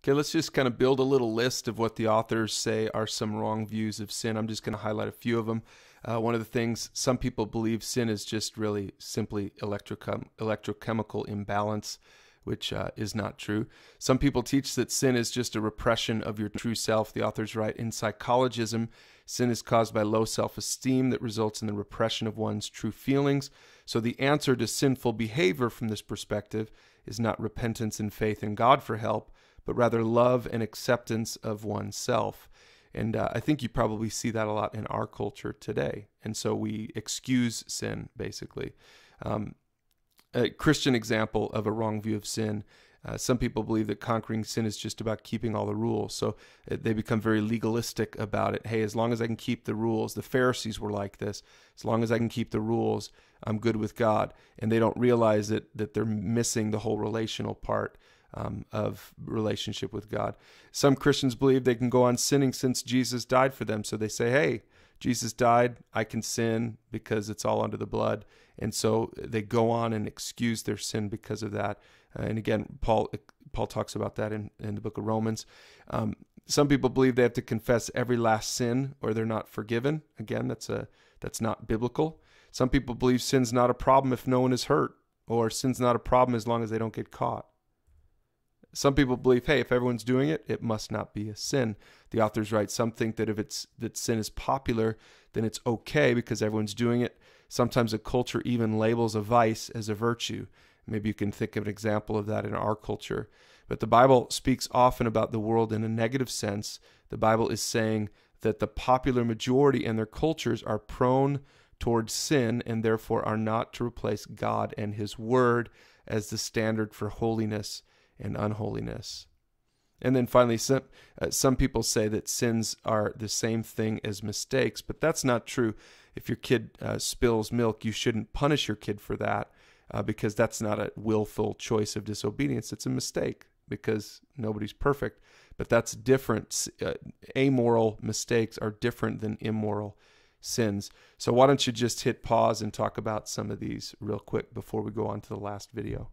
Okay, let's just kind of build a little list of what the authors say are some wrong views of sin. I'm just going to highlight a few of them. One of the things, some people believe sin is just really simply electrochemical imbalance, which is not true. Some people teach that sin is just a repression of your true self. The authors write, in psychologism, sin is caused by low self-esteem that results in the repression of one's true feelings. So the answer to sinful behavior from this perspective is not repentance and faith in God for help, but rather love and acceptance of oneself. And I think you probably see that a lot in our culture today. And so we excuse sin, basically. A Christian example of a wrong view of sin, some people believe that conquering sin is just about keeping all the rules. So they become very legalistic about it. Hey, as long as I can keep the rules, the Pharisees were like this. As long as I can keep the rules, I'm good with God. And they don't realize that they're missing the whole relational part of relationship with God. Some Christians believe they can go on sinning since Jesus died for them. So they say, hey, Jesus died, I can sin because it's all under the blood. And so they go on and excuse their sin because of that. And again, Paul talks about that in the book of Romans. Some people believe they have to confess every last sin or they're not forgiven. Again, that's not biblical. Some people believe sin's not a problem if no one is hurt, or sin's not a problem as long as they don't get caught. Some people believe, hey, if everyone's doing it, it must not be a sin. The authors write, some think that sin is popular, then it's okay because everyone's doing it. Sometimes a culture even labels a vice as a virtue. Maybe you can think of an example of that in our culture. But the Bible speaks often about the world in a negative sense. The Bible is saying that the popular majority and their cultures are prone towards sin and therefore are not to replace God and His Word as the standard for holiness and unholiness. And then finally, some people say that sins are the same thing as mistakes, but that's not true. If your kid spills milk, you shouldn't punish your kid for that because that's not a willful choice of disobedience. It's a mistake because nobody's perfect, but that's different. Amoral mistakes are different than immoral sins. So why don't you just hit pause and talk about some of these real quick before we go on to the last video.